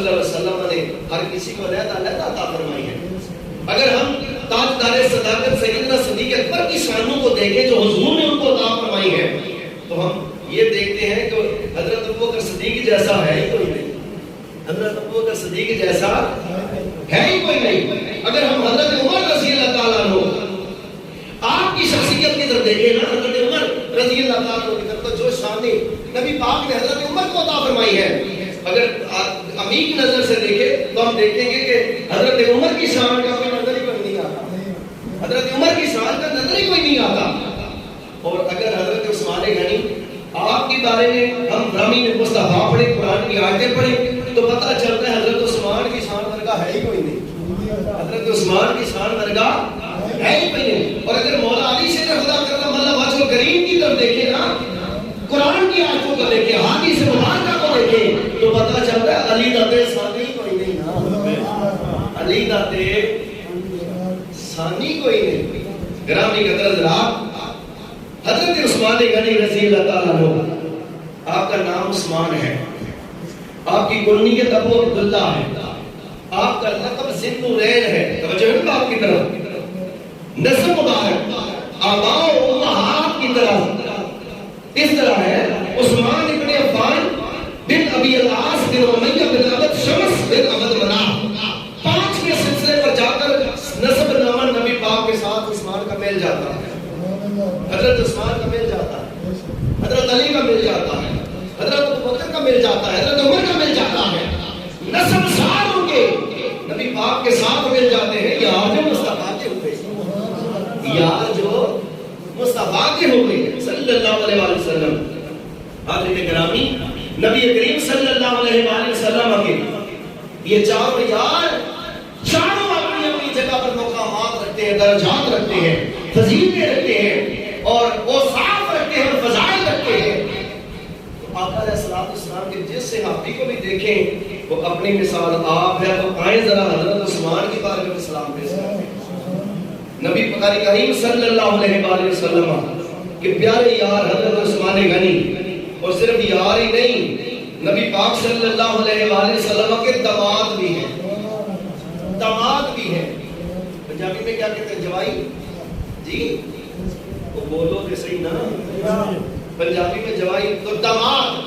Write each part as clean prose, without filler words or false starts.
صلی اللہ علیہ وسلم نے ہر کسی کو علیحدہ عطا فرمائی ہے. اگر ہم تاجدار صداقت سیدنا صدیق اکبر کی شانوں کو دیکھیں جو حضور نے ان کو عطا فرمائی ہے تو ہم یہ دیکھتے ہیں کہ حضرت ابوبکر صدیق جیسا ہے ہی کوئی نہیں. حضرت ابوبکر صدیق جیسا ہے ہی کوئی نہیں. اگر ہم حضرت عمر رضی اللہ تعالیٰ عنہ آپ کی شخصیت کی طرف دیکھیں نا, حضرت عمر رضی اللہ تعالیٰ عنہ کی طرف جو شان نبی پاک نے حضرت عمر کو عطا فرمائی ہے, اگر عمیق نظر سے دیکھیں تو ہم دیکھیں گے کہ حضرت عمر کی شان کا کوئی نظر ہی کوئی نہیں آتا. حضرت عمر کی شان کا نظر ہی کوئی نہیں آتا. اور اگر حضرت عثمان غنی آپ کے بارے میں ہم براہمی مصطفیٰ پڑھیں, قرآن کی آیتیں پڑھیں تو پتہ چلتا ہے حضرت عثمان کی شان ورگا ہے ہی کوئی نہیں. حضرت عثمان کی شان ورگا ہے ہی کوئی نہیں. اور اگر مولا علی سے خدا کرم اللہ وجہ کریم کی طرف دیکھیں نا, قرآن کی آیتوں کو دیکھیں, حدیث مبارکہ کو دیکھیں تو پتہ چلتا ہے علی داتے ثانی کوئی نہیں نا. علی داتے ثانی کوئی نہیں. گرامی قدر حضرات, حضرت عثمان غنی رضی اللہ تعالیٰ عنہ, آپ کا نام عثمان ہے, آپ کی کنیت ابو عبداللہ ہے, آپ کا لقب ذوالنورین ہے. توجہ ہے آپ کی طرف, نسب مبارک آباء و امہات کی طرف اس طرح ہے. عثمان ابن عفان بن ابی العاص بن امیہ بن عبد شمس بن عبد مناف, 5 کے سلسلے پر جا کر نسب نامہ نبی پاک کے ساتھ عثمان کا میل جاتا ہے. حضرت عثمان کا مل جاتا ہے, حضرت علی کا مل جاتا ہے, حضرت ابوبکر کا مل جاتا ہے, حضرت عمر کا مل جاتا ہے. نسب سار ہوں گے نبی پاک کے ساتھ مل جاتے ہیں. یار جو مصطفیٰ کے ہوئے, یار جو مصطفیٰ کے ہوئے صلی اللہ علیہ وآلہ وسلم. حضرت گرامی نبی کریم صلی اللہ علیہ وآلہ وسلم کے یہ چاروں یار چاروں اپنی اپنی جگہ پر مقامات رکھتے ہیں, درجات رکھتے ہیں, فضیلتیں رکھتے ہیں اور اوصاف رکھتے ہیں, فضائل رکھتے ہیں. تو آقا علیہ الصلوۃ والسلام کے جس صحابی کو بھی دیکھیں وہ اپنی مثال آپ ہے. تو آئیں ذرا حضرت عثمان کی بارے میں سلام پیش کریں. نبی کریم صلی اللہ علیہ وآلہ وسلم کے پیارے یار حضرت عثمان غنی, اور صرف یار ہی نہیں, نبی پاک صلی اللہ علیہ وآلہ وسلم کے داماد بھی ہیں. داماد بھی ہیں. پنجابی میں کیا کہتے ہیں, جوائی جی, وہ بولو کہ صحیح نا, پنجابی میں جوائی تو داماد.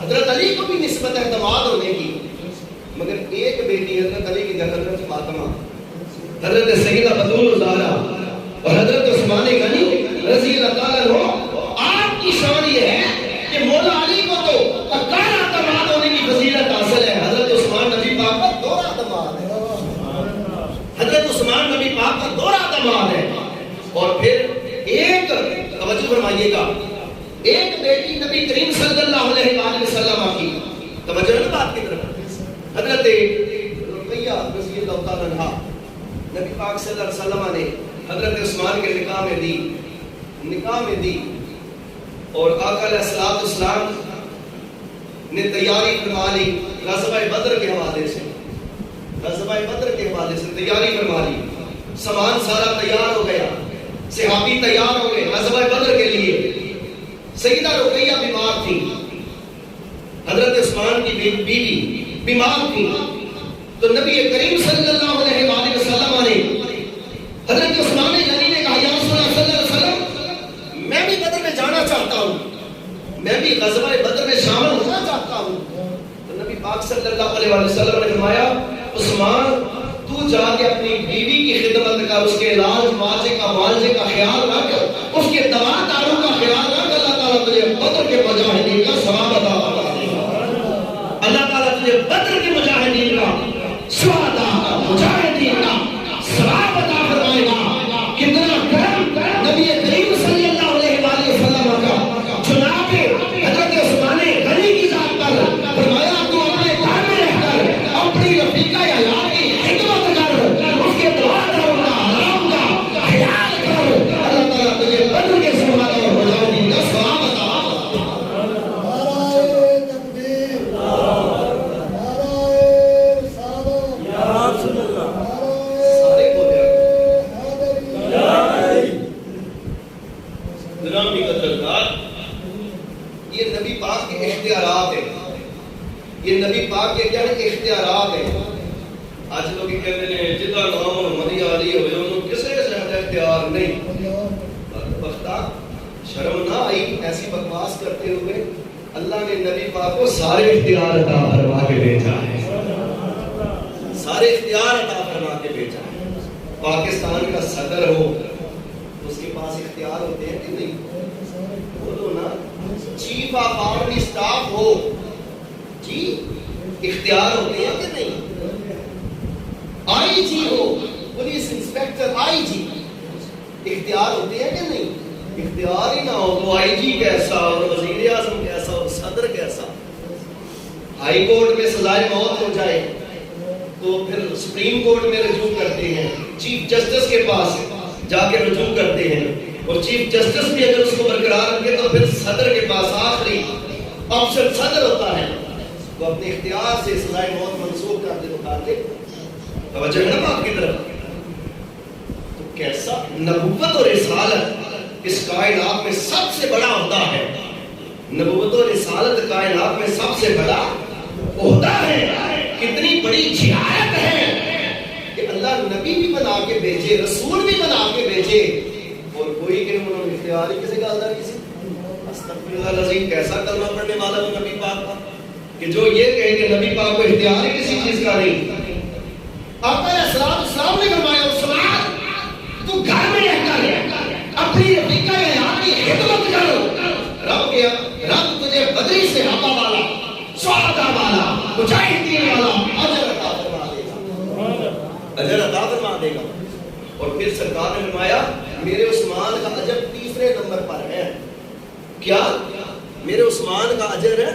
حضرت علی کو بھی نسبت ہے داماد ہونے کی, مگر ایک بیٹی حضرت علی کی حضرت فاطمہ, حضرت سیدہ بطول الزہرا اور حضرت عثمان غنی رضی اللہ تعالیٰ عنہ. آپ کی شان یہ ہے کہ مولا علی کو تو اکالا داماد ہونے کی فضیلت حاصل ہے. حضرت عثمان نبی پاک کا دوہرا داماد ہے. حضرت عثمان نبی پاک کا دوہرا داماد ہے. اور پھر ایک توجہ فرمائیے گا, ایک بیٹی نبی کریم صلی اللہ علیہ وآلہ وسلم کی, توجہ ہے بات کی طرف, حضرت رقیہ رضی اللہ تعالیٰ عنہا نبی پاک صلی اللہ علیہ وسلم نے حضرت عثمان کے نکاح میں دی. اور آقا علیہ الصلوۃ والسلام نے تیاری فرما لی غزوہ بدر کے حوالے سے, غزوہ بدر کے حوالے سے تیاری فرما لی. سامان سارا تیار ہو گیا, صحابی تیار ہو گئے غزوہ بدر کے لیے. سیدہ رقیہ بیمار تھی, حضرت عثمان کی بیوی بیمار تھی. تو نبی کریم صلی اللہ علیہ وآلہ وسلم نے حضرت عثمان غنی نے کہا, یا رسول اللہ صلی اللہ علیہ وسلم, میں بھی بدر میں جانا چاہتا ہوں, میں بھی غزوہ بدر میں شامل ہونا چاہتا ہوں. تو نبی پاک صلی اللہ علیہ وسلم نے فرمایا, عثمان تو جا کے اپنی بیوی کی خدمت کر, اس کے علاج معالجے کا خیال رکھ, اس کے دوا دارو کا خیال رکھ. اللہ تعالیٰ تجھے بدر کے مجاہدین کا ثواب عطا فرمائے گا. اللہ تعالیٰ تجھے بدر کے مجاہدین کا, شہداء کا, مجاہدین کا ثواب عطا فرمائے گا. کتنا کرم نبی کریم صلی اللہ علیہ وآلہ وسلم کا جناب حضرت عثمان غنی کی ذات پر فرمایا, تو اپنے گھر میں رہ کر اپنی رفیقہ عیال کی خدمت کر, اس کے دعا داروں کا, آرام کا خیال کر. اللہ تعالیٰ تجھے بدر کے ثواب اور مجاہدین کا ثواب عطا یہ نبی پاک کے کیا ہے اختیارات ہیں. آج لوگ کہتے ہیں جدا نام محمد علی ہوئے انہوں کسے سے اختیار نہیں. وقتا شرم نہ آئی ایسی بکواس کرتے ہوئے؟ اللہ نے نبی پاک کو سارے اختیار عطا فرما کے بھیجا ہے. سارے اختیار عطا فرما کے بھیجا ہے. پاکستان کا صدر ہو اس کے پاس اختیار ہوتے ہیں کہ نہیں؟ بولو نا. چیف آف آرمی اسٹاف ہو جی اختیار ہوتے ہیں کہ نہیں؟ آئی جی ہو پولیس انسپیکٹر آئی جی اختیار ہوتے ہیں کہ نہیں؟ اختیار ہی نہ ہو تو آئی جی کیسا اور وزیر اعظم کیسا اور صدر کیسا. ہائی کورٹ میں سزائے موت ہو جائے تو پھر سپریم کورٹ میں رجوع کرتے ہیں, چیف جسٹس کے پاس جا کے رجوع کرتے ہیں, اور چیف جسٹس بھی اگر اس کو برقرار رکھے تو پھر صدر کے پاس آخری آپشن صدر ہوتا ہے. وہ اپنے اختیار سے سزائے موت منسوخ کر دے تو کر دے. توجہ ہے نا بات کی طرف. تو کیسا نبوت اور رسالت اس کائنات میں سب سے بڑا عہدہ ہے. نبوت اور رسالت کائنات میں سب سے بڑا عہدہ ہے. کتنی بڑی جہاد ہے کہ اللہ نبی بھی بنا کے بھیجے, رسول بھی بنا کے بھیجے, اور کوئی کہ انہوں نے اختیار ہی کسی کا اللہ کسی. استغفر اللہ العظیم. کیسا کلمہ پڑھنے والا وہ نبی پاک کا کہ جو یہ کہے کہ نبی پاک کو اختیار ہی کسی چیز کا نہیں. آقا اسلام نے فرمایا عثمان تو گھر میں رہ کر اپنی افریقہ یہاں کی خدمت کرو. رب تجھے بدری سے صحابہ والا, شہداء والا, مجاہدین والا اجر عطا فرما دے گا. اجر عطا فرما دے گا. اور پھر سرکار نے فرمایا میرے عثمان کا اجر تیسرے نمبر پر ہے. کیا میرے عثمان کا اجر ہے؟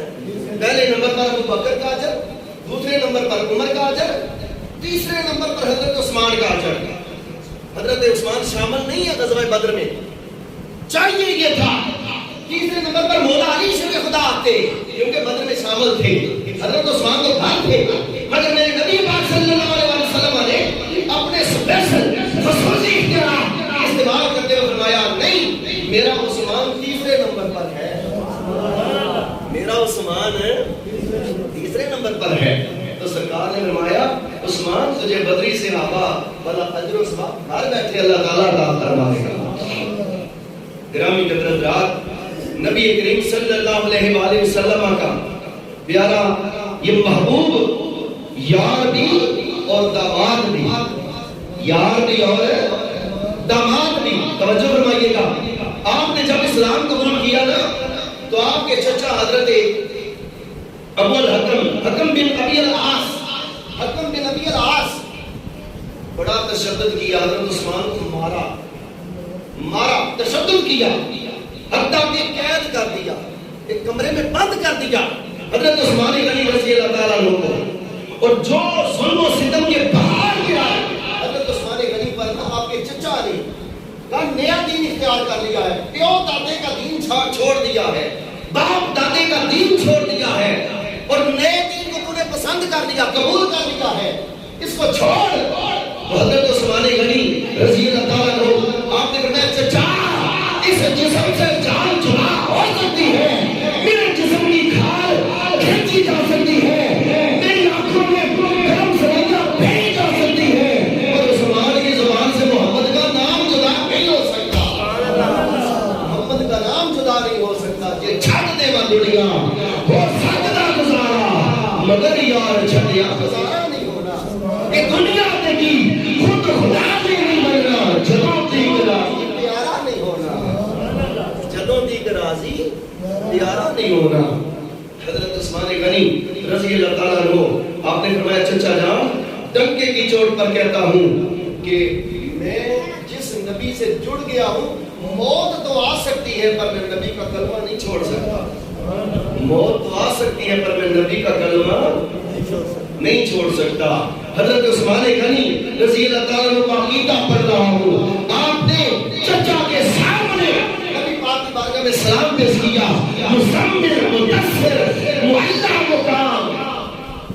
پہلے نمبر پر ابو بکر کا اجر, دوسرے نمبر پر عمر کا اجر, تیسرے نمبر پر حضرت عثمان کا اجر. حضرت عثمان شامل نہیں ہے غزوہ بدر میں, چاہیے یہ تھا. تیسرے نمبر پر مولا علی شر خدا آتے کیونکہ بدر میں شامل تھے. حضرت عثمان تو بھائی تھے, مگر میرے نبی پاک صلی اللہ علیہ وسلم نے اپنے اسپیشل خصوصی اختیارات استعمال کرتے ہوئے فرمایا نہیں, میرا عثمان تیسرے نمبر پر ہے. میرا عثمان تیسرے نمبر پر ہے. تو سرکار نے فرمایا عثمان تجھے بدری سے آبا والا اجر و ثواب گھر بیٹھے اللہ تعالیٰ عطا فرما دے گا. گرامی قدرت نبی کریم صلی اللہ علیہ وآلہ وسلم کا پیارا یہ محبوب یار بھی اور داماد بھی, یار بھی اور داماد بھی. توجہ فرمائیے گا. آپ نے جب اسلام قبول کیا نا تو آپ کے چچا حضرت ابو الحکم, حکم بن ابی العاص, حکم بن ابی العاص بڑا تشدد کیا. حضرت عثمان کو مارا تشدد کیا, حتیٰ کہ قید کر دیا, ایک کمرے میں بند کر دیا حضرت عثمان غنی رضی اللہ تعالیٰ عنہ کو. اور جو ظلم و ستم کے پہاڑ گرا حضرت عثمان غنی پر نا آپ کے چچا نے کا نیا دین اختیار کر لیا ہے. پیو دادے کا دین چھوڑ دیا ہے, باپ دادے کا دین چھوڑ دیا ہے, اور نئے دین کو تو نے پسند کر لیا, قبول کر لیا ہے, اس کو چھوڑ. حضرت عثمان غنی رضی اللہ تعالیٰ عنہ آپ نے فرمایا چچا اس جسم سے جان جدا ہو سکتی ہے, میرے جسم کی کھال کھینچی جا سکتی ہے, میری آنکھوں میں گرم سرائیاں پھینکی جا سکتی ہے, اور عثمان کی زبان سے محمد کا نام جدا نہیں ہو سکتا. محمد کا نام جدا نہیں ہو سکتا. یہ چھٹ دے وہ دنیا ہو سکتا گزارا, مگر یار چھٹیا گزارا نہیں ہونا. یہ دنیا دیکھی خود خدا سے نہیں بننا, جدوں دی راضی پیارا نہیں ہونا, جدوں دی راضی پیارا نہیں ہونا. حضرت عثمان غنی رضی اللہ تعالیٰ عنہ آپ نے فرمایا چچا جان ڈنکے کی چوٹ پر کہتا ہوں کہ میں جس نبی سے جڑ گیا ہوں موت تو آ سکتی ہے پر میں نبی کا کلمہ نہیں چھوڑ سکتا. موت تو آ سکتی ہے پر میں نبی کا کلمہ نہیں چھوڑ سکتا. حضرت عثمان غنی رضی اللہ تعالیٰ عنہ کا عقیدہ پڑھ رہا ہوں. آپ نے چچا کے سامنے نبی پاک کی بارگاہ میں سلام پیش کیا. مزمل مدثر معلّہ مقام,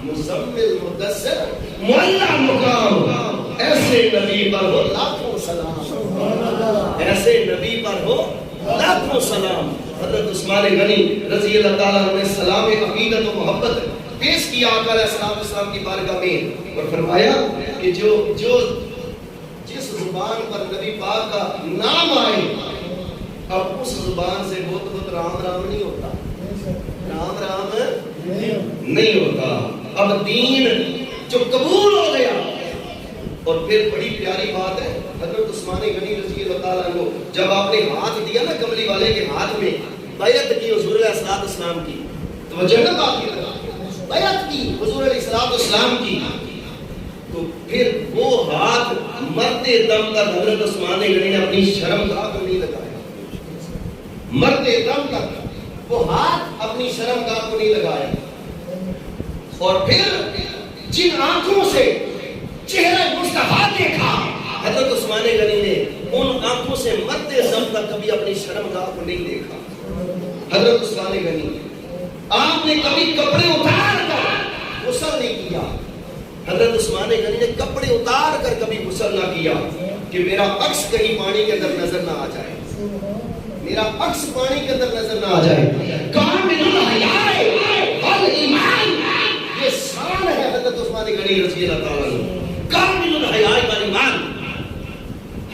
مزمل مدثر معلّہ مقام, ایسے نبی پر ہو لاکھوں سلام, ایسے نبی پر ہو لاکھوں سلام. حضرت عثمان غنی رضی اللہ تعالیٰ عنہ نے سلام عقیدت و محبت پیش کیا آقا علیہ السلام کی بارگاہ میں اور فرمایا کہ جو جس زبان پر نبی پاک کا نام آئے اب اس زبان سے بہت رام رام نہیں ہوتا، رام رام نہیں ہوتا، اب دین جو قبول ہو گیا۔ اور پھر بڑی پیاری بات ہے، حضرت عثمان غنی رضی اللہ تعالیٰ عنہ جب آپ نے ہاتھ دیا نا کملی والے کے ہاتھ میں، بیعت کی حضور علیہ السلام کی، توجہ نہ بات کی بیعت کی حضور علیہ السلام کی، تو پھر وہ ہاتھ مرتے دم تک حضرت عثمان غنی نے اپنی شرمگاہ کو نہیں لگایا، مرتے دم تک وہ ہاتھ اپنی شرمگاہ کو نہیں لگایا۔ اور پھر جن آنکھوں سے چہرہ مصطفیٰ دیکھا حضرت عثمان غنی نے ان آنکھوں سے مرتے دم تک کبھی اپنی شرمگاہ کو نہیں دیکھا۔ حضرت عثمان غنی آپ نے کبھی کپڑے اتار کر غسل نہیں کیا، حضرت عثمان غنی نے کپڑے اتار کر کبھی غسل نہ کیا کہ میرا عکس کہیں پانی کے اندر نظر نہ آ جائے، میرا عکس پانی کے اندر نظر نہ آ جائے۔ کامل الحیاء والایمان، یہ شان ہے حضرت عثمان غنی رضی اللہ تعالیٰ عنہ، کامل الحیاء والایمان،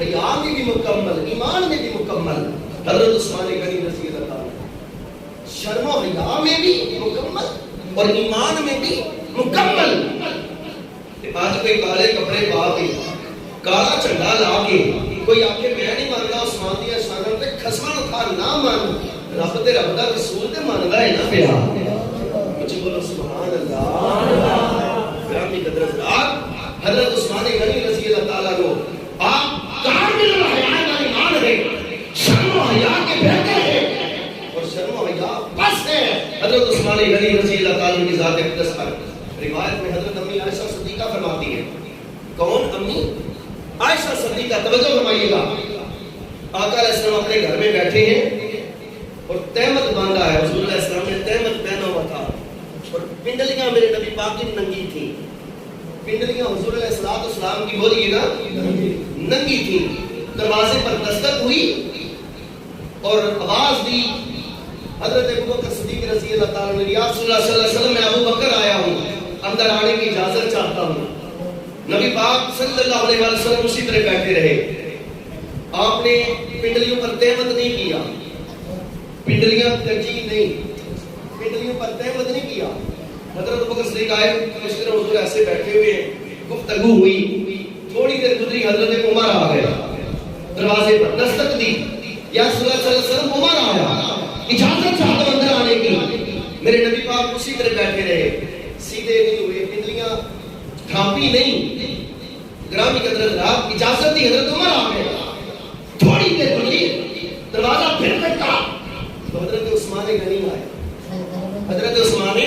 حیا میں بھی مکمل، ایمان میں بھی مکمل حضرت عثمان غنی رضی اللہ تعالیٰ، شرم و حیا میں بھی مکمل اور ایمان میں بھی مکمل۔ آج کوئی کالے کپڑے پا کے کالا جھنڈا لا کے کوئی آپ کے میں نہیں مانتا عثمان دیا شانوں تے خسمن تھا نہ مان، رب تے رب دا رسول تے ماندا ہے نا پیا، مجھ بولو سبحان اللہ۔ گرامی قدر حضرات، حضرت عثمان غنی رضی اللہ تعالیٰ کو آپ کامل الحیاء والایمان ہے، شرم و حیا کے بہتر ہے اور شرم و حیا بس ہے حضرت عثمان غنی رضی اللہ تعالیٰ کی ذات اقدس پر۔ روایت میں حضرت امی عائشہ صدیقہ فرماتی ہے، کون امی؟ عائشہ صدیقہ، توجہ فرمائیے گا، آقا علیہ السلام اپنے گھر میں بیٹھے ہیں اور تہمت باندھا ہے، حضور علیہ السلام نے تہمت پہنا ہوا تھا اور پنڈلیاں میرے نبی پاک کی ننگی تھیں، پنڈلیاں حضور علیہ السلام کی بولیے نا ننگی تھیں۔ دروازے پر دستک ہوئی اور آواز دی، حضرت ابوبکر صدیق رضی اللہ تعالیٰ عنہ، یا رسول اللہ صلی اللہ علیہ وسلم میں ابو بکر آیا ہوں، اندر آنے کی اجازت چاہتا ہوں۔ نبی پاک صلی اللہ علیہ وسلم اسی طرح بیٹھے رہے، آپ نے پنڈلیوں پر تہمت نہیں کیا، پنڈلیاں ترجیح نہیں، پنڈلیوں پر تہمت نہیں کیا۔ حضرت ابوبکر صدیق آئے، اس طرح حضور ایسے بیٹھے ہوئے، گفتگو ہوئی، تھوڑی دیر گزری، حضرت عمر آ گئے، دروازے پر دستک دی، یا رسول اللہ صلی اللہ علیہ وسلم عمر آیا، اجازت چاہتا ہوں اندر آنے کی۔ میرے نبی پاک اسی طرح بیٹھے رہے، سیدھے نہیں ہوئے، پنڈلیاں تھاپی نہیں۔ گرامی قدر حضرات، اجازت دی، حضرت عمر آ گئے، تھوڑی دیر گزری، دروازہ پھر کھٹکا تو حضرت عثمان غنی آئے، حضرت عثمان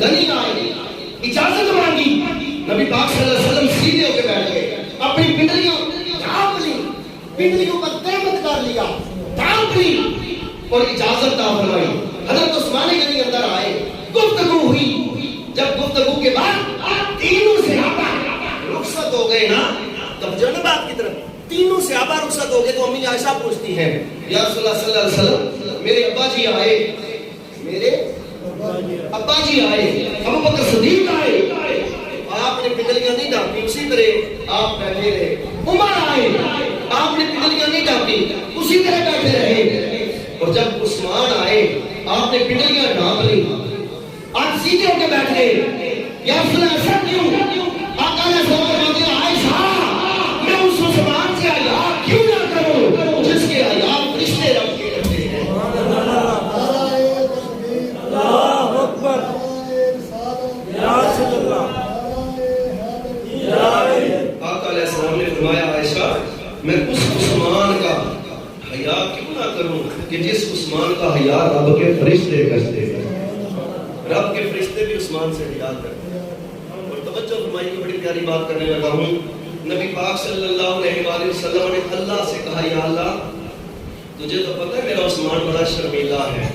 غنی آئے، اجازت مانگی، نبی پاک صلی اللہ علیہ وسلم سیدھے ہو کے بیٹھ گئے، اپنی پنڈلیاں ڈھانپ لی، پنڈلیوں پر تہمت کر لیا، ڈھانپ لی اور اجازت عطا فرمائی۔ حضرت عثمان غنی اندر آئے، گفتگو ہوئی، جب گفتگو کے بعد تینوں صحابہ رخصت ہو گئے نا، تب جو نا بات کی طرف تینوں صحابہ رخصت ہو گئے تو امی عائشہ پوچھتی ہیں، یا رسول اللہ صلی اللہ علیہ وسلم میرے ابا جی آئے، میرے ابا جی آئے، ابو بکر صدیق آئے، آپ نے پنڈلیاں نہیں ڈھانپی، اسی طرح آپ بیٹھے رہے۔ عمر آئے، آپ نے پنڈلیاں نہیں ڈھانپی، اسی طرح بیٹھے رہے۔ اور جب عثمان آئے، آپ نے پنڈلیاں ڈھانپ لی، آپ سیدھے ہو کے بیٹھ گئے۔ یا رسول اللہ ایسا کیوں؟ آقا نے فرمایا، عائشہ میں اس عثمان سے حیا کیوں نہ کروں جس کے حیا فرشتے رب کے کرتے ہیں۔ اللہ اکبر، یا رسول اللہ۔ آقا علیہ السلام نے فرمایا، عائشہ میں اس عثمان کا حیا کیوں نہ کروں کہ جس عثمان کا حیا رب کے فرشتے کرتے ہیں، رب کے فرشتے بھی عثمان سے حیا کرتے ہیں۔ اور توجہ فرمائیے کہ بڑی پیاری بات کرنے لگا ہوں، نبی پاک صلی اللہ علیہ وآلہ وسلم نے اللہ سے کہا، یا اللہ تجھے تو پتہ ہے میرا عثمان بڑا شرمیلا ہے۔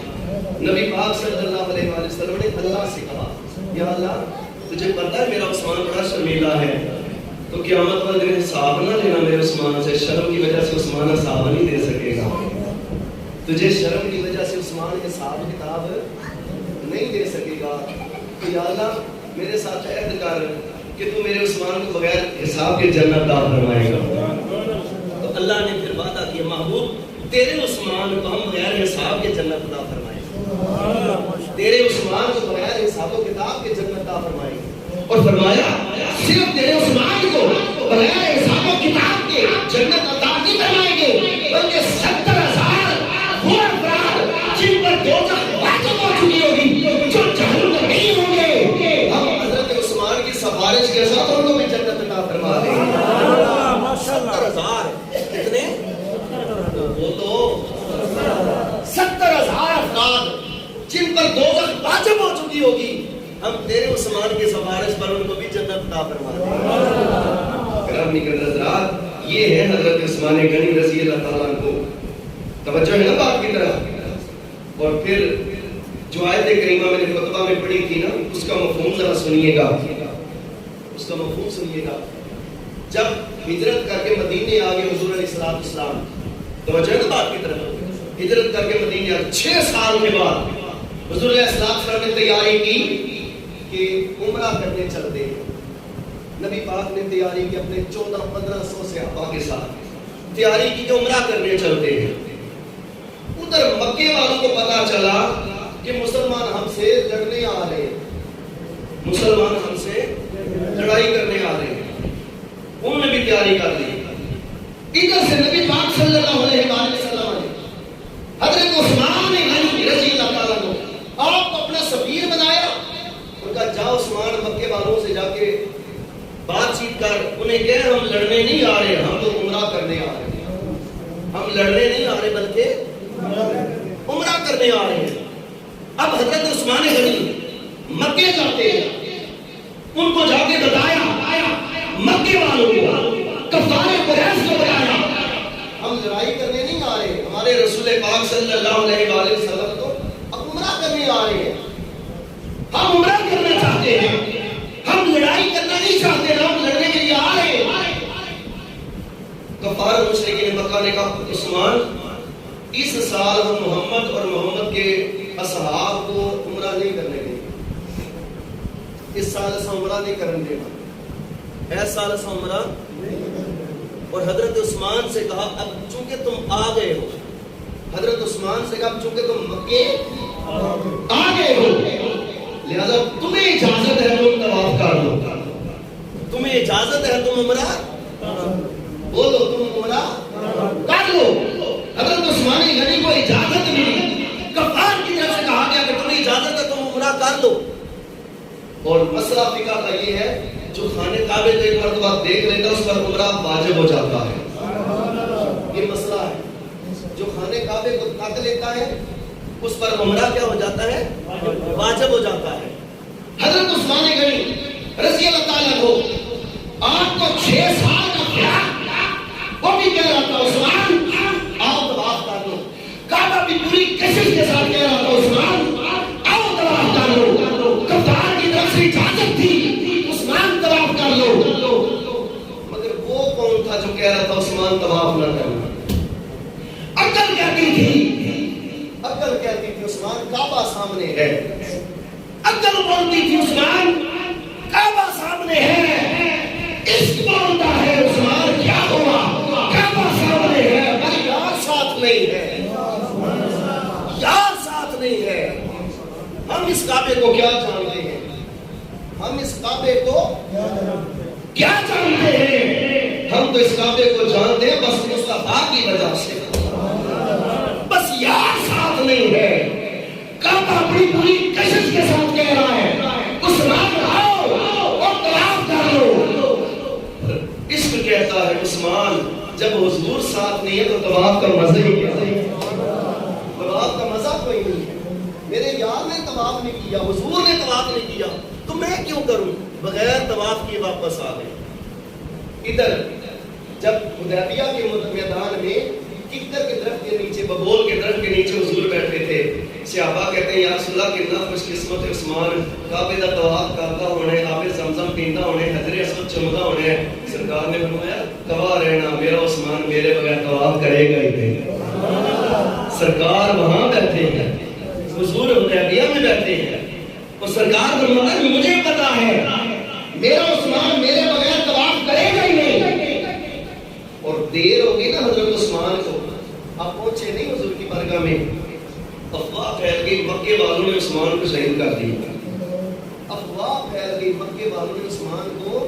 نبی پاک صلی اللہ علیہ وآلہ وسلم نے اللہ سے کہا، یا اللہ تجھے پتہ ہے میرا عثمان بڑا شرمیلا ہے، تو قیامت والے دن حساب نہ لینا میرے عثمان سے، شرم کی وجہ سے عثمان حساب نہیں دے سکے گا، تجھے شرم کی وجہ سے عثمان حساب کتاب نہیں دے سکے گا۔ کہ یا اللہ میرے ساتھ عہد کر کہ تو میرے عثمان کو بغیر حساب کے جنت عطا فرمائے گا. تو اللہ نے پھر وعدہ کیا محبوب تیرے عثمان کو ہم بغیر حساب کے جنت عطا فرمائیں گے, تیرے عثمان کو بغیر حساب و کتاب کے جنت عطا فرمائیں گے. اور فرمایا صرف تیرے عثمان کو بغیر حساب و کتاب کے جنت عطا نہیں فرمائیں گے بلکہ 70,000 وہ افراد جن پر دوزخ واجب ہو چکی ہوگی جو جہنم میں نہیں ہوں گے, ہم حضرت عثمان کی سفارش کے ساتھ ان کو بھی جنت عطا فرما دیں گے. 70,000 کتنے؟ وہ تو 70,000 افراد جن پر دوزخ واجب ہو چکی ہوگی, ہم تیرے عثمان کی سفارش پر ان کو بھی جنت عطا فرما دیں گے. کرام نکل حضرات, یہ ہے حضرت عثمان غنی رضی اللہ تعالیٰ عنہ. توجہ ہے نا بات کی طرح. اور پھر جو آیت کریمہ میں نے خطبہ میں پڑھی تھی نا, اس کا مفہوم ذرا سنیے گا, اس کا مفہوم سنیے گا. جب ہجرت کر کے مدینے آگے حضور علیہ السلام, توجہ ہے نا بات کی طرف, ہجرت کر کے مدینے آگے 6 سال کے بعد حضور علیہ السلام نے تیاری کی کہ عمرہ کرنے چلتے ہیں. نبی پاک نے تیاری کی اپنے 1400-1500 صحابہ کے ساتھ تیاری کی کہ عمرہ کرنے چلتے ہیں. ادھر مکے والوں کو پتا چلا کہ مسلمان ہم سے لڑنے آ رہے ہیں, مسلمان ہم سے لڑائی کرنے آ رہے ہیں. انہوں نے بھی تیاری کر لی. ادھر سے نبی پاک صلی اللہ علیہ وسلم نے حضرت عثمان غنی رضی اللہ تعالیٰ عنہ آپ کو اپنا سفیر بنایا. ان کا جا عثمان مکے والوں سے جا کے بات چیت کر انہیں کہہ ہم لڑنے نہیں آ رہے, ہم تو عمرہ کرنے آ رہے ہیں. ہم لڑنے نہیں آ رہے بلکہ عمرہ کرنے آ رہے ہیں. اب حضرت عثمان غنی مکے جاتے ہیں, ان کو جا کے بتایا مکے والوں کو, کفار قریش کو بتایا ہم لڑائی کرنے نہیں آ رہے, ہمارے رسول پاک صلی اللہ علیہ وآلہ وسلم تو اب عمرہ کرنے آ رہے ہیں, ہم عمرہ کرنا چاہتے ہیں, ہم لڑائی کرنا نہیں چاہتے, ہم لڑنے کے لیے آ رہے ہیں. کفار مشرکین مکہ نے کہا عثمان اس سال ہم محمد اور محمد کے اصحاب کو عمرہ نہیں کرنے دیں گے, اس سال ایسا عمرہ نہیں کرنے دینا, اس سال ایسا عمرہ. اور حضرت عثمان سے کہا اب چونکہ تم آ گئے ہو, حضرت عثمان سے کہا اب چونکہ تم مکے آ گئے ہو لہذا تمہیں اجازت ہے تم طواف کر لو, تمہیں اجازت ہے تم عمرہ بولو, تم عمرہ کر لو. حضرت عثمان غنی کو اجازت ملی, کفار کی طرف سے کہا گیا کہ تمہیں اجازت ہے تم عمرہ کر لو. اور مسئلہ فقہ کا یہ ہے جو خانے کعبے کو ایک مرتبہ دیکھ لیتا اس پر عمرہ واجب ہو جاتا ہے. یہ مسئلہ ہے, جو خانے کعبے کو تک لیتا ہے اس پر عمرہ کیا ہو جاتا ہے, واجب ہو جاتا ہے. حضرت عثمان غنی رضی اللہ تعالیٰ کو آپ کو 6 سال کا پیار, وہ بھی کہہ رہا تھا عثمان آؤ طواف کر لو. کعبہ بھی پوری کشش کے ساتھ کہہ رہا تھا عثمان آؤ طواف کر لو. کفار کی طرف سے اجازت تھی عثمان طواف کر لو, مگر وہ کون تھا جو کہہ رہا تھا عثمان طواف نہ کرنا. عقل کہتی تھی, عقل کہتی تھی عثمان کعبہ سامنے ہے, عقل بولتی تھی عثمان کعبہ سامنے ہے. عشق بولتا ہے عثمان کیا ہوا, کعبہ سامنے ہے پر یار ساتھ نہیں ہے, یار ساتھ نہیں ہے. ہم اس کعبے کو کیا جانتے ہیں, ہم اس کعبے کو کیا جانتے ہیں, ہم تو اس کعبے کو جانتے ہیں بس مصطفیٰ کی وجہ سے, بس یار ساتھ نہیں ہے. کعبہ اپنی پوری کشش کے ساتھ کہہ رہا ہے عثمان آؤ اور طواف کر لو. عشق کہتا ہے عثمان جب حضور ساتھ نہیں ہے تو طواف کا مزہ ہی کیا ہے, طواف کا مزہ کوئی نہیں ہے. میرے یار نے طواف نہیں کیا, حضور نے طواف نہیں کیا, تو میں کیوں کروں. بغیر طواف کیے واپس آ گئے. ادھر جب حدیبیہ کے میدان میں ککر کے درخت کے نیچے, ببول کے درخت کے نیچے حضور بیٹھے تھے, صحابہ کہتے ہیں یا رسول اللہ کتنا خوش قسمت ہے عثمان, کعبے دا طواف کرتا ہونے, آب زمزم پیندا ہونے, حجر اسود چمدا ہونے. سرکار نے فرمایا گواہ رہنا میرا عثمان میرے بغیر طواف کرے گا ہی نہیں. سرکار وہاں بیٹھے ہیں, حضور حدیبیہ میں بیٹھے ہیں, اور سرکار فرماتا ہے مجھے پتا ہے میرا عثمان میرے بغیر طواف کرے گا ہی نہیں. اور دیر ہوگی نا حضرت عثمان کو، آپ پہنچے نہیں حضور کی بارگاہ میں، افواہ پھیل گئی مکے والوں نے عثمان کو شہید کر دیا. افواہ پھیل گئی مکے والوں نے عثمان کو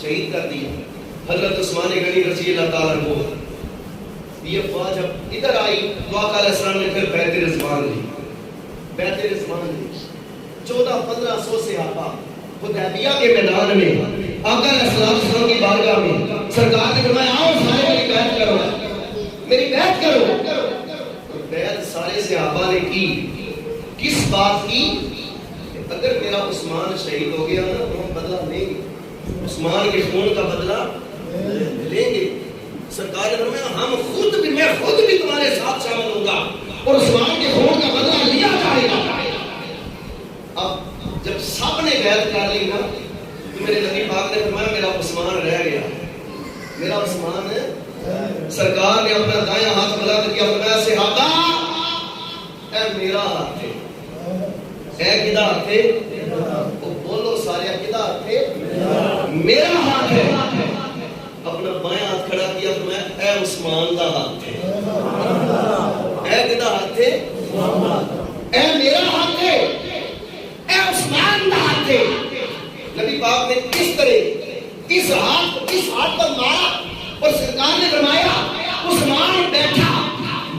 شہید کر دیا. حضرت عثمان غنی رضی اللہ تعالیٰ کو یہ افواہ جب ادھر آئی تو آقا علیہ السلام نے پھر بیعت رضوان لی. بیعت رضوان لی 1400-1500 صحابہ حدیبیہ کے میدان میں آقا علیہ السلام کی بارگاہ میں سرکار نے فرمایا آؤ سارے میری بیعت کرو، میری بیعت کرو. بیعت سارے صحابہ نے کی. کس بات کی؟ اگر میرا عثمان شہید ہو گیا نا تو ہم بدلہ لیں گے، عثمان کے خون کا بدلہ لیں گے. سرکار نے فرمایا میں خود بھی تمہارے ساتھ شامل ہوں گا اور عثمان کے خون کا بدلہ لیا جائے گا. اب جب سب نے بیعت کر لی نا تو میرے نبی پاک نے فرمایا میرا عثمان رہ گیا، میرا عثمان ہے. سرکار نے اپنا دائیں ہاتھ بلند کیا، فرمایا صحابہ اے میرا ہاتھ ہے، اے کدا ہاتھ ہے، بولو سارے کدا ہاتھ ہے، میرا ہاتھ ہے. اپنا بائیں ہاتھ کھڑا کیا، فرمایا اے عثمان دا ہاتھ ہے، اے کدا ہاتھ ہے، اے میرا ہاتھ ہے، اے عثمان دا ہاتھ ہے. نبی پاک نے کس طرح اس ہاتھ پر مارا اور سرکار نے فرمایا عثمان بیٹھا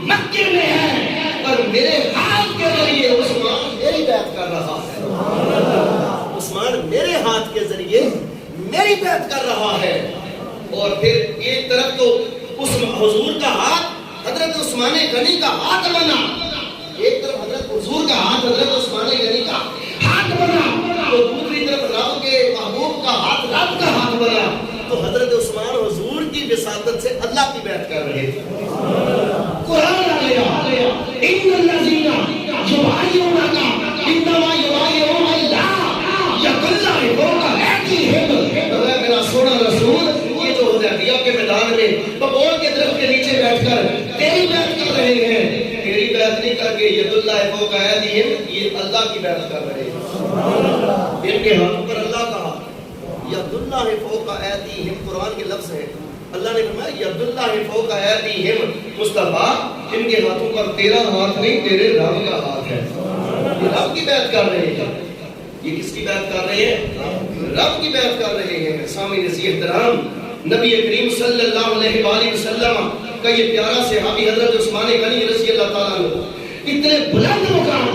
مکے میں ہے اور میرے ہاتھ کے ذریعے عثمان میری بیعت کر رہا ہے، عثمان میرے ہاتھ کے ذریعے میری بیعت کر رہا ہے. اور پھر ایک طرف تو اس حضور کا ہاتھ حضرت عثمان غنی کا ہاتھ بنا، ایک طرف حضرت حضور کا ہاتھ حضرت عثمان غنی کا ہاتھ بنا، تو دوسری طرف رب کے محبوب کا ہاتھ رب کا ہاتھ بنا. تو حضرت عثمان حضور کی وساطت سے اللہ کی بیعت کر رہے تھے. قرآن آ گیا ان الذین یبایعونک انما یبایعون اللہ ید اللہ فوق ایدیہم. میرا سونا رسول یہ جو حدیبیہ کے میدان میں ببول کے درخت کے نیچے بیٹھ کر تیری بیعت کر رہے ہیں، تیری بیعت نہیں کر کے ید اللہ فوق ایدیہم، یہ اللہ کی بیعت کر رہے ہیں. ان کے ہاتھوں پر اللہ کا ہاتھ ید اللہ فوق ایدیہم قرآن کے لفظ ہے. اللہ نے فرمایا ید اللہ فوق ایدیہم، مصطفیٰ ان کے ہاتھوں پر تیرا ہاتھ نہیں تیرے رب کا ہاتھ ہے. یہ رب کی بیعت کر رہے ہیں. یہ کس کی بیعت کر رہے ہیں؟ رب کی بیعت کر رہے ہیں. سامعین عزیز احترام، نبی کریم صلی اللہ علیہ وآلہ وسلم کا یہ پیارا صحابی حضرت عثمان غنی رضی اللہ تعالیٰ عنہ، اتنے بلند مقام،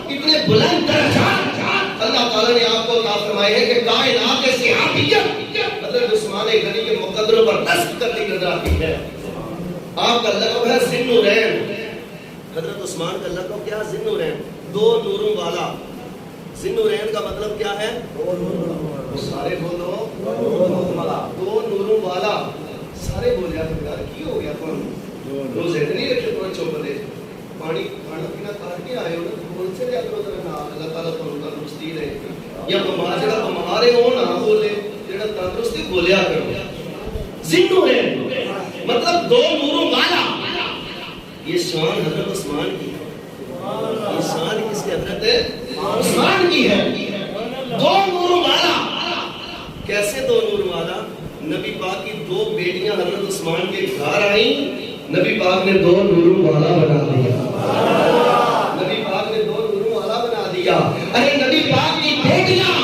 اتنے بلند درجات اللہ تعالیٰ نے آپ کو عطا فرمائے ہیں کہ کائنات کے صحابیت حضرت عثمان غنی کے مقدروں پر دست کرتی نظر آتی ہے. آپ کا لقب ہے ذی النورین. حضرت عثمان کا لقب کیا؟ ذی النورین، دو نوروں والا. ذی النورین کا مطلب کیا ہے؟ سارے بولو دو نوروں والا. سارے بول جاتے یار کی ہو گیا کون روزے نہیں رکھے تو چوپ دے پانی کھانا پینا کھا کے آئے ہو نا بول سے لیا کرو ذرا اللہ تعالیٰ کو تندرستی رہے یا ہمارے ہو نہ بولے جڑا تندرستی بولیا کرو. ذی النورین مطلب دو نوروں والا. یہ شان حضرت عثمان کی ہے، یہ شان کس کی؟ حضرت عثمان کی ہے. دو نوروں والا. کیسے دو نور والا؟ نبی پاک کی دو بیٹیاں حضرت عثمان کے گھر آئیں، نبی پاک نے دو نوروں والا بنا دیا. نبی پاک نے دو نوروں والا بنا دیا. ارے نبی پاک کی بیٹیاں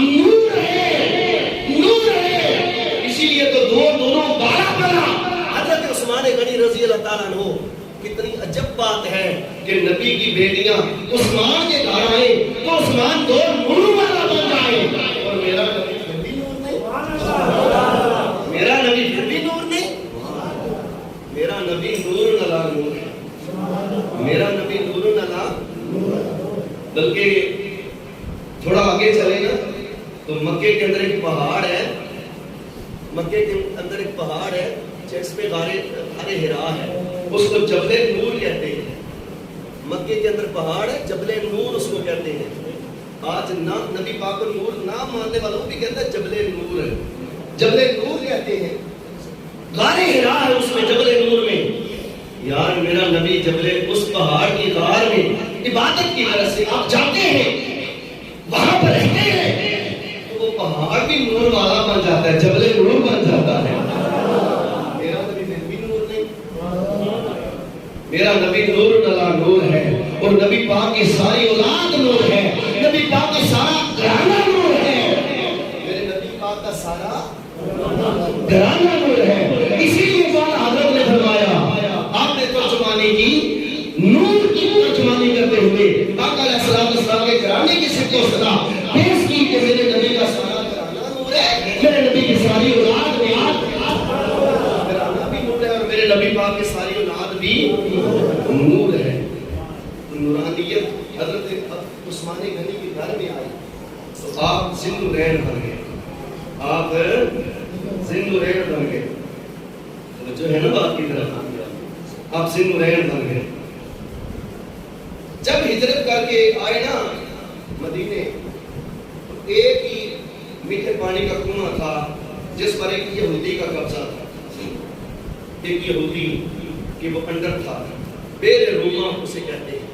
نور ہے، نور ہے، اسی لیے تو دو نوروں والا بنا. حضرت عثمان غنی رضی اللہ تعالیٰ عنہ. کتنی عجب بات ہے کہ نبی کی بیٹیاں عثمان کے گھر آئے تو عثمان دو نوروں والا بن جائے. اور میرا نبی پھر بھی نور نہیں، میرا نبی پھر بھی نور نہیں. میرا نبی نور علی نور ہے، میرا نبی نور علی. بلکہ تھوڑا آگے چلے نا تو مکے کے اندر ایک پہاڑ ہے، مکے کے اندر ایک پہاڑ ہے جس پہ غار ہرا ہے، اس کو جبل نور کہتے ہیں. مکے کے اندر پہاڑ ہے، جبل نور اس کو کہتے ہیں. آج نہ نبی پاک کو نور نہ ماننے والوں بھی کہتے ہیں جبل نور ہے، جبل نور کہتے ہیں. غار ہرا ہے اس میں جبل نور میں. یار میرا نبی جبل اس پہاڑ کی غار میں عبادت کی طرح سے آپ جاتے ہیں وہاں پر رہتے ہیں تو وہ پہاڑ بھی نور والا بن جاتا ہے, جبل نور بن جاتا ہے. میرا نبی پھر بھی نور نہیں, میرا نبی نور ڈلا نور ہے, اور نبی پاک کی ساری اولاد نور ہے, نبی پاک کا سارا گھرانہ نور ہے, میرے نبی پاک کا سارا گھرانہ نور ہے. اسی لیے حضرت نے فرمایا, آپ نے ترجمانی کی نور کی ترجمانی کرتے ہوئے آقا علیہ السلام کے گھرانے کی صفت و صدا پیش کی کہ میرے نبی کا سارا گھرانہ نور ہے, میرے نبی کی ساری اولاد گھرانہ بھی نور ہے, اور میرے نبی پاک کی ساری اولاد بھی نور ہے. نورانیت حضرت عثمان غنی کے گھر میں آئی تو آپ ذوالنورین بن گئے, آپ ذوالنورین بن گئے. جو ہے نا بات کی طرف آپ ذوالنورین بن گئے. جب ہجرت کر کے آئے نا مدینے, تو ایک ہی میٹھے پانی کا کنواں تھا جس پر ایک یہودی کا قبضہ تھا, ایک یہودی کہ وہ انڈر تھا, بیر روما اسے کہتے ہیں,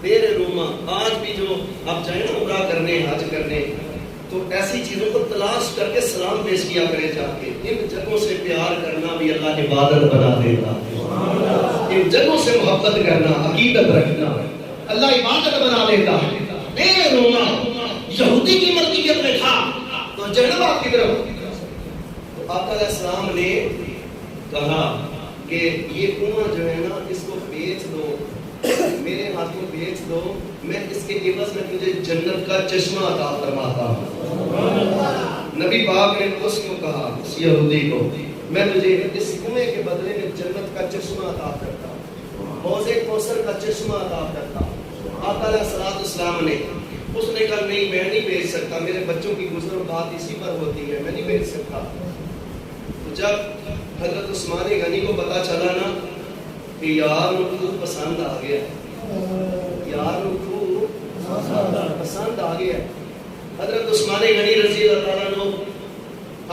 بیر روما. آج بھی جو آپ جائیں نا عمرہ کرنے, حج کرنے, تو ایسی چیزوں کو تلاش کر کے سلام پیش کیا کرے جا کے. ان جگہوں سے پیار کرنا بھی اللہ عبادت بنا دیتا ہے. ان جگہوں سے محبت کرنا, عقیدت رکھنا اللہ عبادت بنا دیتا ہے. بیر روما یہودی کی ملکیت میں تھا. تو جناب آپ کی طرف تو آقا علیہ السلام نے کہا کہ یہ کنواں جو ہے نا اس کو بیچ دو, میرے ہاتھوں بیچ دو, میں اس کے عوض میں تجھے جنت کا چشمہ عطا فرماتا ہوں. نبی پاک نے اس کو کہا, اس یہودی کو, میں تجھے اس کنویں کے بدلے میں جنت کا چشمہ عطا کرتا ہوں, حوض کوثر کا چشمہ عطا کرتا ہوں. آقا علیہ السلام نے, اس نے کہا نہیں میں نہیں بیچ سکتا, میرے بچوں کی گزر بات اسی پر ہوتی ہے, میں نہیں بیچ سکتا. تو جب حضرت عثمان غنی کو پتا چلا نا کہ یار ان کو پسند آ گیا, یار ان کو پسند آ گیا, حضرت عثمان غنی رضی اللہ تعالیٰ عنہ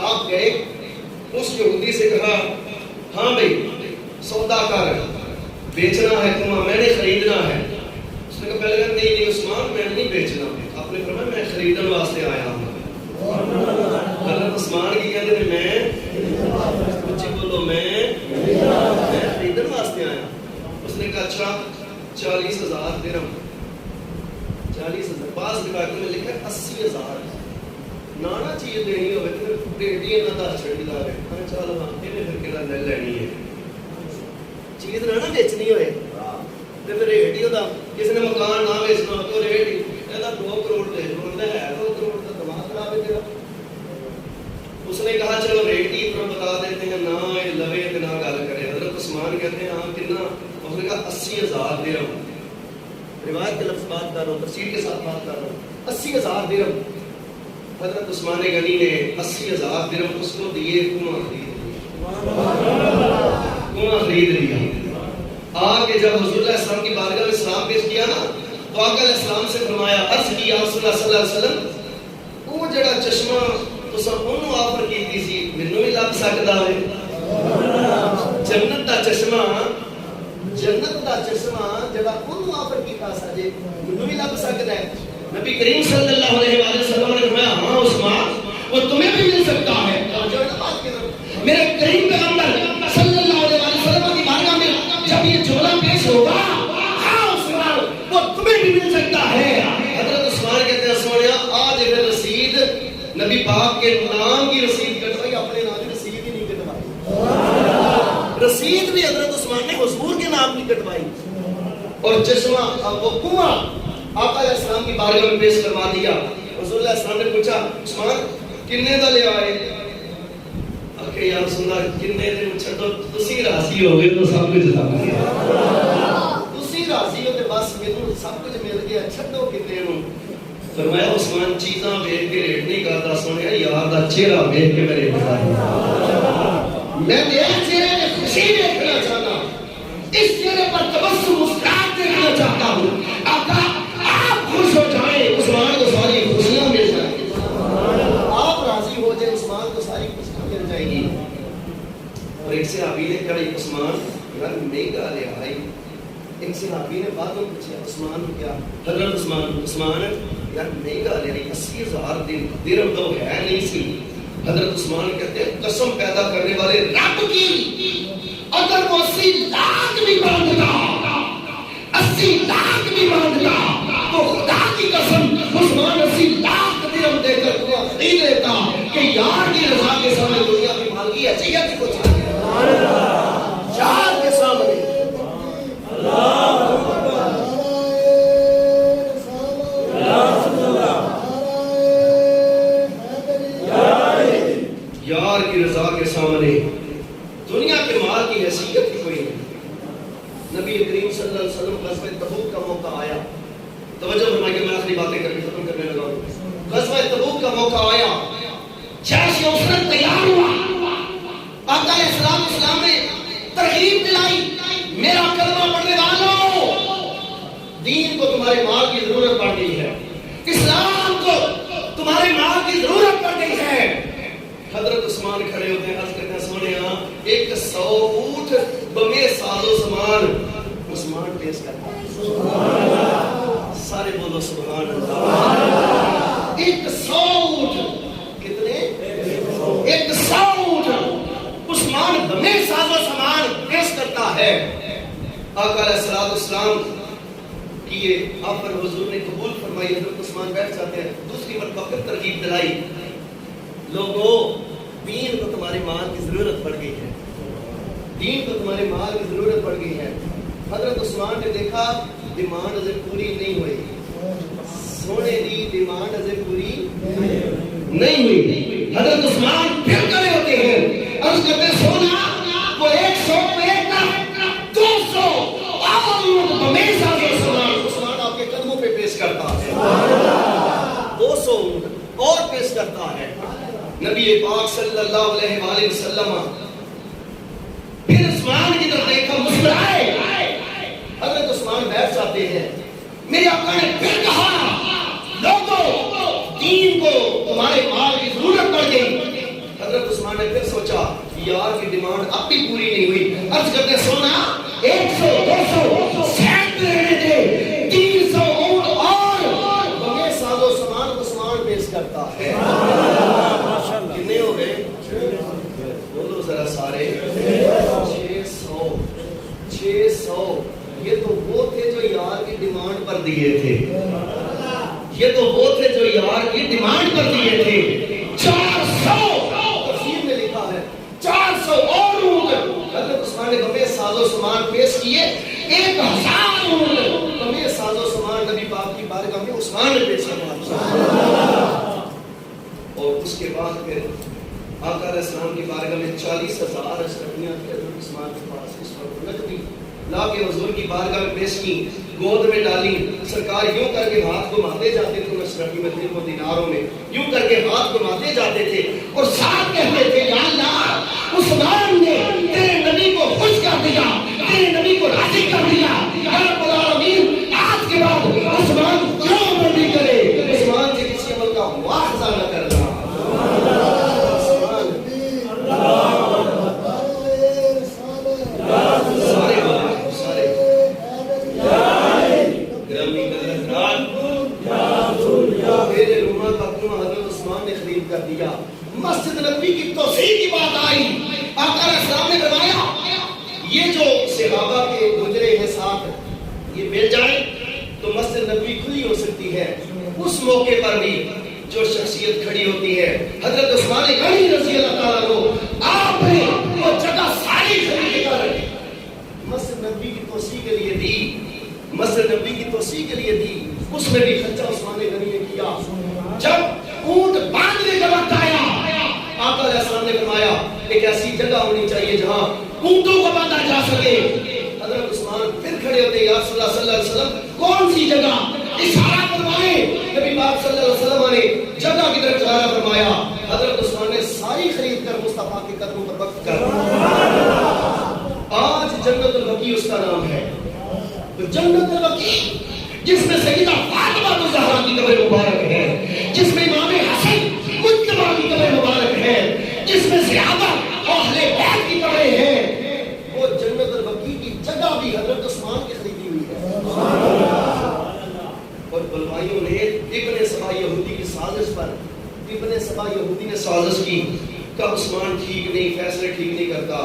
آپ گئے, اس یہودی سے کہا ہاں بھائی سودا کر, بیچنا ہے کنواں, میں نے خریدنا ہے. اس نے کہا پہلے کہا نہیں نہیں عثمان میں نہیں بیچنا, آپ نے فرمایا میں خریدن واسطے آیا ہوں. حضرت عثمان کی کہتے ہیں میں کچھ بولو میں خریدن واسطے آیا. اس نے کہا اچھا 40,000 درہم, 40,000, بعض روایتوں میں لکھا 80,000. نانا چیز دینی ہوئے تو ریڈی نہ دا چھڑی دا ہے, چل ہاں یہ پھر کہنا لے لینی ہے, چیز نہ بیچنی ہوئے تو پھر ریڈی ہوتا. کسی نے مکان نہ بیچنا ہو تو ریڈی یہ 2 کروڑ دے دو, ہے 2 کروڑ کا دماغ خراب ہے تیرا. اس نے کہا چلو ریڈی پر بتا دیتے ہیں, نہ لوے نہ گل کرے. حضرت عثمان کہتے ہیں ہاں کتنا, اس نے کہا 80,000 درہم. روایت کے لفظ بات کر رہا ہوں, تفصیل کے ساتھ بات کر رہا ہوں. 80,000 درہم حضرت عثمان غنی نے 80,000 درہم اس کو دیے, کنواں خرید لیا, کنواں خرید لیا. آگے جب حضور علیہ السلام کی بارگاہ میں سلام پیش کیا نا تو آقا علیہ السلام سے فرمایا, عرض کی یا رسول اللہ صلی اللہ علیہ وسلم وہ جڑا چشمہ تساں انہوں آفر کیتی سی مینوں بھی لگ سکدا ہے. جنت دا چشمہ, جنت دا چشمہ جڑا انہوں آفر کیتا ساجے مینوں بھی لگ سکدا ہے. نبی کریم صلی اللہ علیہ وآلہ وسلم نے فرمایا ہاں عثمان وہ تمہیں بھی مل سکتا ہے. میرے کریم پیغمبر صلی اللہ علیہ وآلہ وسلم کی بارگاہ میں جب یہ جملہ پیش ہوگا ہاں عثمان وہ تمہیں بھی مل سکتا ہے. حضرت عثمان کہتے ہیں سونیا آج یہ رسید نبی پاک کے نام کی رسید کٹوائی, اپنے نام کی رسید ہی نہیں کٹوائی. رسید بھی حضرت عثمان نے حضور کے نام کی کٹوائی. اور چشمہ اب وہ کنواں آقا علیہ السلام کی بارگاہ میں پیش کروا دیا. حضور علیہ السلام نے پوچھا عثمان کنے دا لے آئے؟ کہ یا رسول اللہ کنے دے چھڈو, تسی راضی ہو گئے تو سب کچھ سب گیا, تسی راضی ہو تے بس مینوں سب کچھ مل گیا, چھڈو کنے نوں. فرمایا عثمان چیزاں دیکھ کے ریٹ نہیں کرتا, سنیا یار دا چہرہ دیکھ کے میں ریٹ کرتا. میں میرے چہرے میں خوشی دیکھنا چاہتا ہوں, اس چہرے پر تبسم مسکراہٹ دیکھنا چاہتا ہوں. آقا آپ خوش ہو جائیں عثمان کو ساری خوشیاں مل جائیں, آپ راضی ہو جائیں عثمان کو ساری خوشیاں مل جائیں گی. اور ایک سے صحابی نے کہا عثمان یار نہیں کہا لے آئی ایک صحابی نے بعد میں پوچھا عثمان کیا حضرت عثمان یار نہیں گا لے 80,000 درہم تو ہے نہیں سی. حضرت عثمان کہتے ہیں قسم پیدا کرنے والے رب کی اگر وہ 80 لاکھ بھی مانگتا 80 لاکھ بھی مانگتا تو خدا کی قسم عثمان 80 لاکھ درہم دے کر دنیا خرید لیتا کہ یار کی رضا کے سامنے دنیا کی مالکی حیثیت کو چاہیے. یار کے سامنے یار کی رضا کے سامنے دنیا کے مال کی حیثیت کی کوئی نہیں. نبی کریم صلی اللہ علیہ وسلم غزوہ تبوک کا موقع آیا. توجہ فرمائیے میں آخری باتیں کر کے ختم کرنے لگا ہوں. غزوہ تبوک کا موقع آیا, جیش عسرت تیار ہوا. آقا علیہ السلام نے ترغیب دلائی, میرا کلمہ پڑھنے والوں, دین کو تمہارے مال کی ضرورت پڑ گئی ہے, اسلام کو تمہارے مال کی ضرورت پڑ گئی ہے. حضرت عثمان کھڑے ہوتے ہیں, عرض کرتے ہیں سونے 100 اونٹ بمے ساز و سامان عثمان پیش کرتا ہے. سارے بولو سبحان اللہ. 100 اونٹ کتنے 100 اونٹ عثمان بمے ساز و سامان پیش کرتا ہے. آقا علیہ السلام کی یہ آپ پر حضور نے قبول فرمائی. حضرت عثمان بیٹھ جاتے ہیں. دوسری مرتبہ پھر ترغیب دلائی, لوگوں دین کو تمہارے مال کی ضرورت پڑ گئی ہے, دین کو تمہارے مال کی ضرورت پڑ گئی ہے. حضرت عثمان نے دیکھا ڈیمانڈ ازیں پوری نہیں ہوئی, سونے دی ڈیمانڈ ازیں پوری نہیں ہوئی. حضرت عثمان پھر کھڑے ہوتے ہیں, عرض کرتے ہیں سونا وہ 100 پہ 200 عثمان آپ کے قدموں پہ پیش کرتا ہے. 200 اور پیش کرتا ہے. نبی پاک صلی اللہ علیہ وآلہ وسلم پھر عثمان کی طرف دیکھا, مسکرائے. حضرت عثمان بیٹھ جاتے ہیں. میرے آقا نے پھر کہا لوگوں دین کو تمہارے مال کی ضرورت پڑ گئی. حضرت عثمان نے پھر سوچا یار کی ڈیمانڈ اب بھی پوری نہیں ہوئی. عرض کرتے سونا 100 200 سینٹ رہنے دے, 300 اونٹ اور بغیر ساز و سامان عثمان پیش کرتا ہے. کتنے ہو گئے بولو ذرا سارے 600. یہ تو وہ تھے جو یار کی ڈیمانڈ پر دیے تھے, یہ تو وہ تھے جو یار کی ڈیمانڈ پر دیے تھے. 400 تفسیر میں لکھا ہے 400 اور اونٹ حضرت عثمان نے بغیر ساز و سامان پیش کیے. 1000 اونٹ بغیر ساز و سامان نبی پاک کی بارگاہ میں عثمان نے پیش کیا. اور اس کے بعد پھر آقا علیہ السلام کی بارگاہ میں 40,000 اشرفیاں تھے حضرت عثمان کے پاس. اس پر نقدی لا کے حضور کی بارگاہ میں پیش کی, گود میں ڈالی. سرکار یوں کر کے ہاتھ کو ماتے جاتے تھے اشرفی میں و دیناروں میں, یوں کر کے ہاتھ کو ماتے جاتے تھے اور ساتھ کہتے تھے یا اللہ عثمان نے تیرے نبی کو خوش کر دیا, تیرے نبی کو راضی کر دیا. یا رب العالمین آج کے بعد عثمان کیوں بندی کرے, عثمان سے کسی عمل کا مواخذہ نہ کرنا. کر دیا. مسجد نبوی کی توسیع کی بات آئی. آقا علیہ السلام نے فرمایا یہ جو صحابہ کے گزرے ہیں ساتھ یہ مل جائیں تو مسجد نبوی کھلی ہو سکتی ہے. اس موقع پر بھی جو شخصیت کھڑی ہوتی ہے حضرت عثمان غنی رضی اللہ تعالیٰ عنہ, آپ نے وہ جگہ ساری خرید کر مسجد نبوی کی توسیع کے لیے دی, مسجد نبوی کی توسیع کے لیے دی. اس میں بھی خرچہ عثمان غنی نے کیا. جب اونٹ باندھنے کا وقت آیا آقا علیہ السلام نے فرمایا ایک ایسی جگہ ہونی چاہیے جہاں اونٹوں کو باندھا جا سکے. حضرت عثمان پھر کھڑے ہوتے یا رسول اللہ صلی اللہ علیہ وسلم کون سی جگہ, اشارہ فرمائے. نبی پاک صلی اللہ علیہ وسلم نے جگہ کی طرف اشارہ فرمایا. حضرت عثمان نے ساری خرید کر مصطفیٰ کے قدموں پر وقف کر. آج جنت البقیع اس کا نام ہے. تو جنت البقیع جس میں سیدہ فاطمہ الزہرا کی قبر مبارک ہے, جس میں امام حسن مجتبی کی قبر مبارک ہے, جس میں صحابہ اہل بیت کی قبریں ہیں, وہ جنت البقیع کی جگہ بھی حضرت عثمان کی خریدی ہوئی سبا یہودی نے سازش کی کہ عثمان ٹھیک نہیں، فیصلے ٹھیک نہیں کرتا.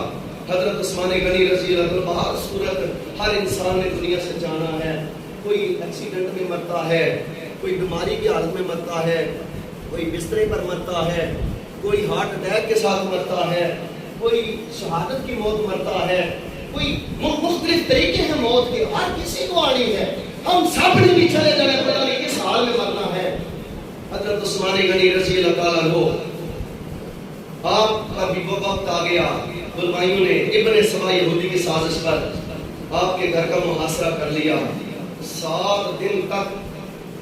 حضرت عثمان غنی رضی اللہ عنہ بہر صورت ہر انسان نے دنیا سے جانا ہے. کوئی ایکسیڈنٹ میں مرتا ہے، کوئی بیماری کی حالت میں مرتا ہے، کوئی بسترے پر مرتا ہے، کوئی ہارٹ اٹیک کے ساتھ مرتا ہے، کوئی شہادت کی موت مرتا ہے، کوئی مختلف طریقے ہیں موت کے، ہر کسی کو آنی ہے. ہم سب نے بھی چلے جانا، پتہ نہیں کس حال میں مرنا ہے. حضرت عثمان غنی رضی اللہ تعالیٰ عنہ آپ کا بھی وہ وقت آ گیا، بلوائیوں نے ابن سبا یہودی کی سازش پر آپ کے گھر کا محاصرہ کر لیا. 7 دن تک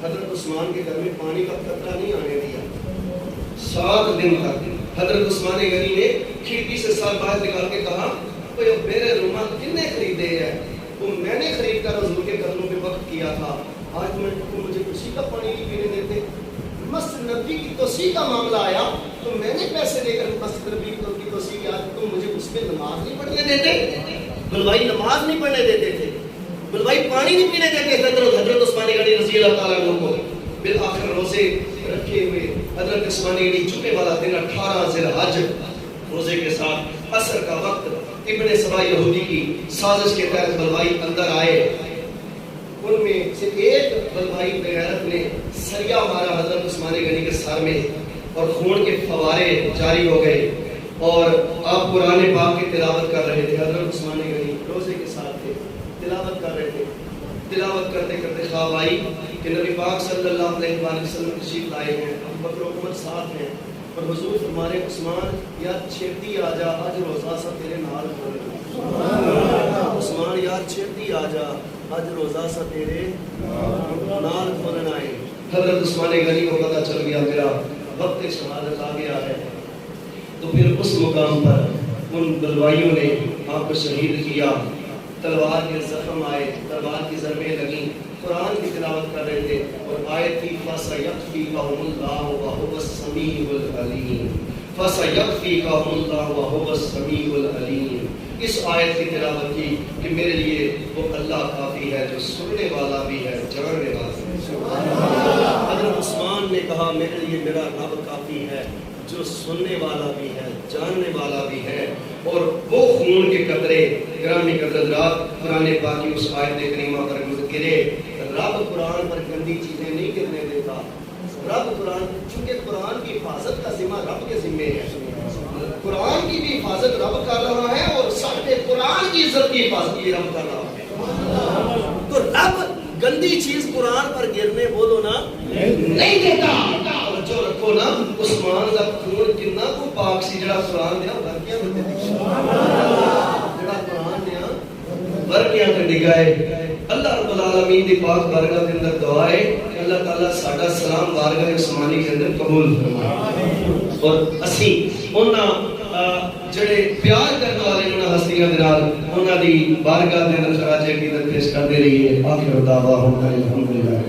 حضرت عثمان کے گھر میں پانی کا قطرہ نہیں آنے دیا. 7 دن تک حضرت عثمان غنی نے کھڑکی سے سر باہر نکال کے کہا کوئی میرے رومال کن نے خریدے ہیں؟ وہ میں نے خرید کر حضور کے قدموں پہ وقت کیا تھا. آج مجھے کسی کا پانی نہیں پینے دیتے. مسجد نبی کی توسیع کا معاملہ آیا تو میں نے پیسے دے کر مسجد نبی کی توسیع کیا، تم مجھے اس میں نماز نہیں پڑھنے دیتے. بلوائی نماز نہیں پڑھنے دیتے تھے، بلوائی پانی نہیں پینے دیتے تھے. حضرت عثمان غنی رضی اللہ تعالیٰ عنہ کو بالآخر روزے رکھے ہوئے حضرت عثمان غنی چکے والا دن 18 ذی الحج روزے کے ساتھ عصر کا وقت ابن سبا یہودی کی سازش کے تحت بلوائی اندر آئے. ان میں سے ایک بلوائی بغیرت نے سریا مارا حضرت عثمان غنی کے سر میں اور خون کے فوارے جاری ہو گئے. اور آپ قرآن پاک کی تلاوت کر رہے تھے. حضرت عثمان غنی روزے کے ساتھ تھے، تلاوت کر رہے تھے. تلاوت کرتے کرتے خواب آئی کہ نبی پاک صلی اللہ علیہ وآلہ وسلم تشریف لائے ہیں، ابو بکر و عمر ساتھ ہیں اور حضور فرمانے عثمان یار چھیتی آ جا، آج روزہ سا تیرے نال کھولنا. عثمان یار چھیتی آ جا، آج روزہ سا تیرے نال کھولنا ہے. حضرت عثمان غنی کو پتہ چل گیا میرا وقت شہادت آ گیا ہے. تو پھر اس مقام پر ان بلوائیوں نے آپ کو شہید کیا. تلوار کے زخم آئے، تلوار کی ضربیں لگیں. قرآن کی تلاوت کر رہے تھے اور آیت تھی فَسَيَكْفِيكَهُمُ اللَّهُ وَهُوَ السَّمِيعُ الْعَلِيمُ. فَسَيَكْفِيكَهُمُ اللَّهُ وَهُوَ السَّمِيعُ الْعَلِيمُ. اس آیت کی تلاوت کی کہ میرے لیے وہ اللہ کافی ہے جو سننے والا بھی ہے، جاننے والا بھی ہے. سبحان اللہ. حضرت عثمان نے کہا میرے لیے میرا رب کافی ہے جو سننے والا بھی ہے، جاننے والا بھی ہے. اور وہ خون کے قطرے گرامی قدرات قرآن پاک کی اس آیت کریمہ پر گرے. رب قرآن پر گندی چیزیں نہیں گرنے دیتا. رب قرآن، چونکہ قرآن کی حفاظت کا ذمہ رب کے ذمے ہے. قرآن کی بھی حفاظت رب کر رہا ہے اور سب نے قرآن کی عزت کی حفاظت بھی رب کر رہا ہے. تو رب گندی چیز قرآن پر گرنے بولو نا نہیں دیتا. جو رکھو نا عثمان کا خون کتنا کو پاک سی جڑا قرآن دیا ورکیاں تے جڑا قرآن دیا ورکیاں تے ڈگائے. اللہ رب العالمین دی پاک بارگاہ دے اندر دعا ہے کہ اللہ تعالی ساڈا سلام بارگاہ عثمانی کے اندر قبول فرمائے. اور اسی انہاں جڑے پیار کرنے والے انہاں ہستیاں دے نال انہاں دی بارگاہ دے اندر خراج عقیدت پیش کردے رہیے. آخر دعواہم الحمدللہ.